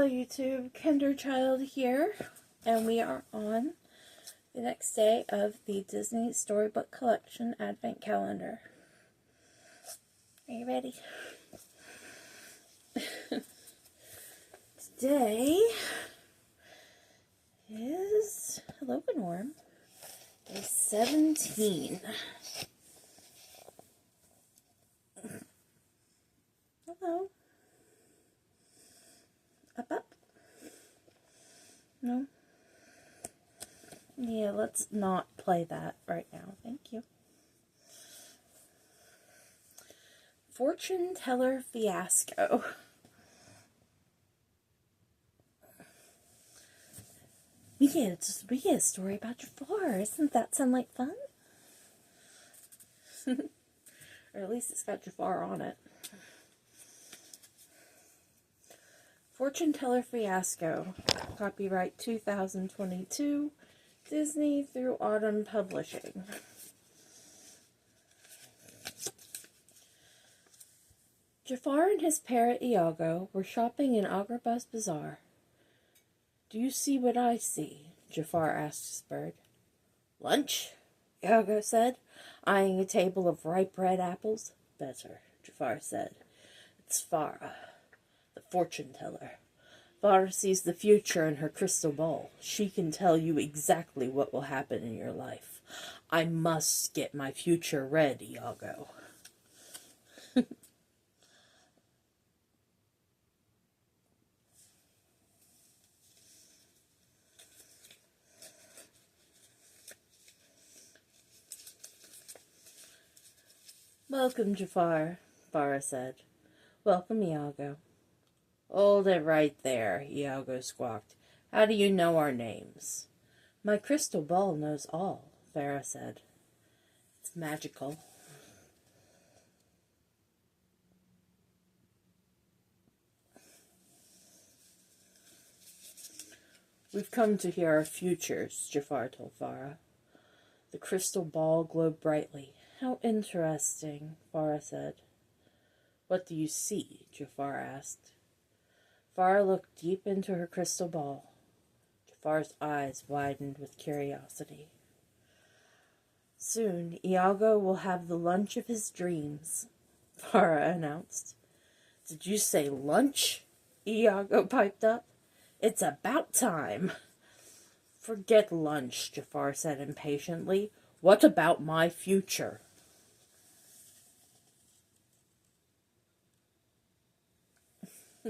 Hello YouTube, Kinderchild here, and we are on the next day of the Disney Storybook Collection Advent Calendar. Are you ready? Today is, hello Norm, day 17. Hello. Up. No? Yeah, let's not play that right now. Thank you. Fortune Teller Fiasco. We get a story about Jafar. Doesn't that sound like fun? Or at least it's got Jafar on it. Fortune Teller Fiasco. Copyright 2022. Disney through Autumn Publishing. Jafar and his parrot Iago were shopping in Agrabah's bazaar. "Do you see what I see?" Jafar asked his bird. "Lunch?" Iago said, eyeing a table of ripe red apples. "Better," Jafar said. "It's Farah, the fortune teller. Farah sees the future in her crystal ball. She can tell you exactly what will happen in your life. I must get my future read, Iago." "Welcome, Jafar," Farah said. "Welcome, Iago." "Hold it right there," Iago squawked. "How do you know our names?" "My crystal ball knows all," Farah said. "It's magical." "We've come to hear our futures," Jafar told Farah. The crystal ball glowed brightly. "How interesting," Farah said. "What do you see?" Jafar asked. Farah looked deep into her crystal ball. Jafar's eyes widened with curiosity. "Soon, Iago will have the lunch of his dreams," Farah announced. "Did you say lunch?" Iago piped up. "It's about time." "Forget lunch," Jafar said impatiently. "What about my future?" The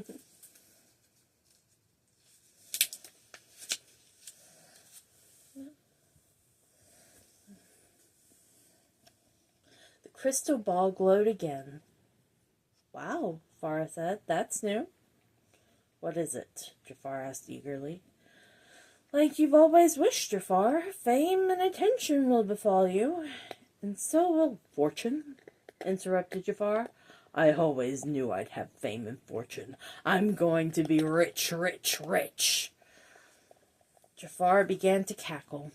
crystal ball glowed again. "Wow," Farah said. "That's new." "What is it?" Jafar asked eagerly. "Like you've always wished, Jafar. Fame and attention will befall you." "And so will fortune," interrupted Jafar. "I always knew I'd have fame and fortune. I'm going to be rich, rich, rich." Jafar began to cackle,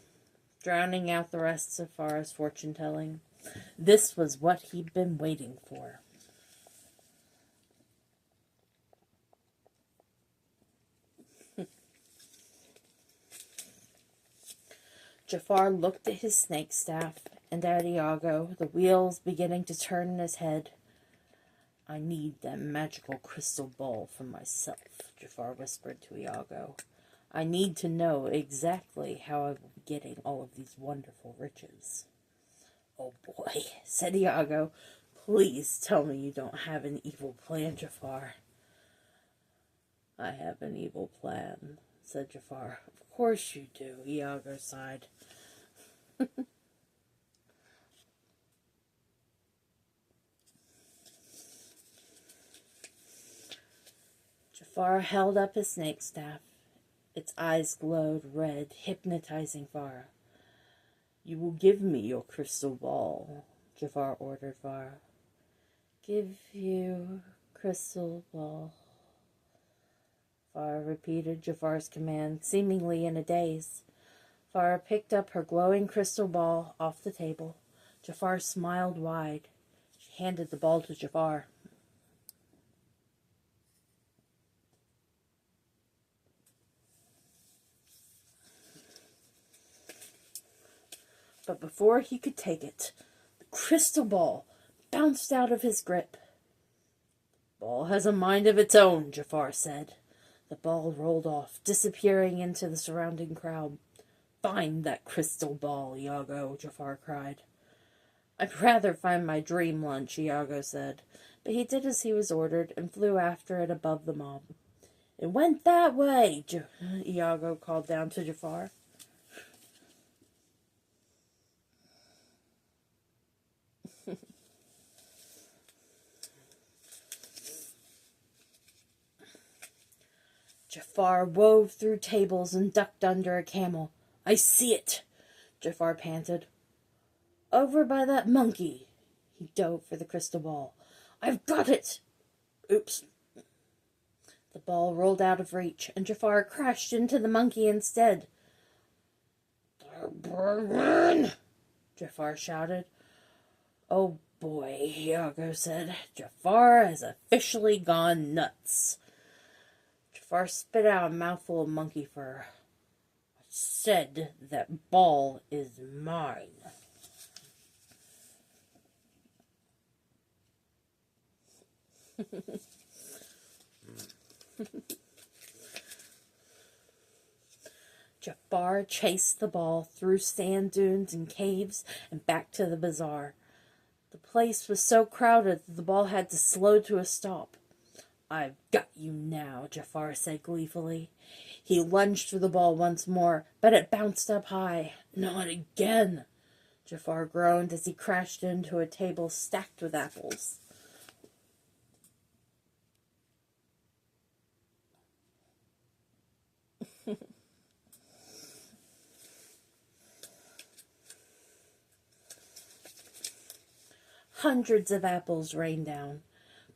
drowning out the rest of Farah's fortune-telling. This was what he'd been waiting for. Jafar looked at his snake staff and at Iago, the wheels beginning to turn in his head. "I need that magical crystal ball for myself," Jafar whispered to Iago. "I need to know exactly how I will be getting all of these wonderful riches." "Oh boy," said Iago. "Please tell me you don't have an evil plan, Jafar." "I have an evil plan," said Jafar. "Of course you do," Iago sighed. Jafar held up his snake staff. Its eyes glowed red, hypnotizing Farah. "You will give me your crystal ball," Jafar ordered Farah. "Give you crystal ball," Farah repeated Jafar's command, seemingly in a daze. Farah picked up her glowing crystal ball off the table. Jafar smiled wide. She handed the ball to Jafar. But before he could take it, the crystal ball bounced out of his grip. "The ball has a mind of its own," Jafar said. The ball rolled off, disappearing into the surrounding crowd. "Find that crystal ball, Iago," Jafar cried. "I'd rather find my dream lunch," Iago said, but he did as he was ordered and flew after it above the mob. "It went that way," Iago called down to Jafar. Jafar wove through tables and ducked under a camel. "I see it," Jafar panted. "Over by that monkey." He dove for the crystal ball. "I've got it!" Oops. The ball rolled out of reach, and Jafar crashed into the monkey instead. "They're burning!" Jafar shouted. "Oh boy," Iago said. "Jafar has officially gone nuts." Jafar spit out a mouthful of monkey fur. "I said that ball is mine." Jafar chased the ball through sand dunes and caves and back to the bazaar. The place was so crowded that the ball had to slow to a stop. "I've got you now," Jafar said gleefully. He lunged for the ball once more, but it bounced up high. "Not again!" Jafar groaned as he crashed into a table stacked with apples. Hundreds of apples rained down,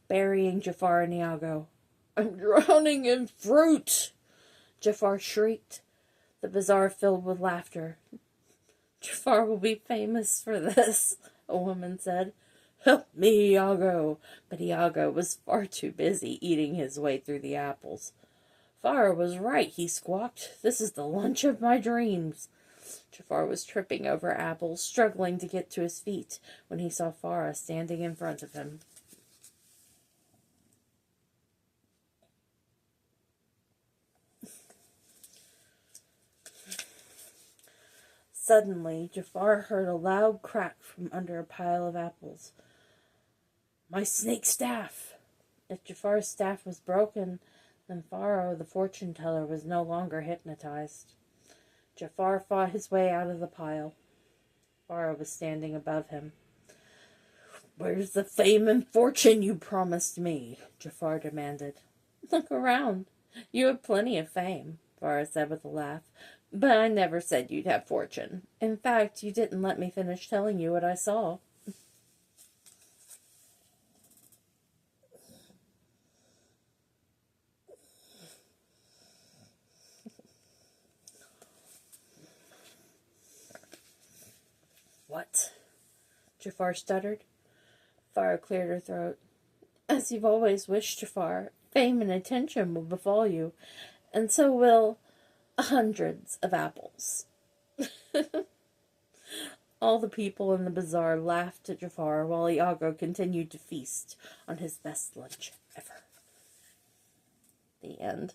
burying Jafar and Iago. "I'm drowning in fruit!" Jafar shrieked. The bazaar filled with laughter. "Jafar will be famous for this," a woman said. "Help me, Iago!" But Iago was far too busy eating his way through the apples. "Farah was right," he squawked. "This is the lunch of my dreams." Jafar was tripping over apples, struggling to get to his feet, when he saw Farah standing in front of him. Suddenly, Jafar heard a loud crack from under a pile of apples. "My snake staff!" If Jafar's staff was broken, then Farah, the fortune teller, was no longer hypnotized. Jafar fought his way out of the pile. Farah was standing above him. "Where's the fame and fortune you promised me?" Jafar demanded. "Look around. You have plenty of fame," Farah said with a laugh. "But I never said you'd have fortune. In fact, you didn't let me finish telling you what I saw." "What?" Jafar stuttered. Farah cleared her throat. "As you've always wished, Jafar, fame and attention will befall you, and so will hundreds of apples." All the people in the bazaar laughed at Jafar while Iago continued to feast on his best lunch ever. The end.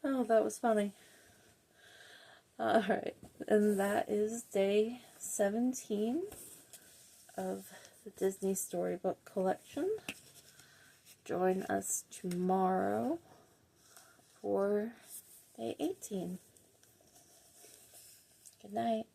Oh, that was funny. Alright, and that is day 17 of the Disney Storybook Collection. Join us tomorrow for day 18. Good night.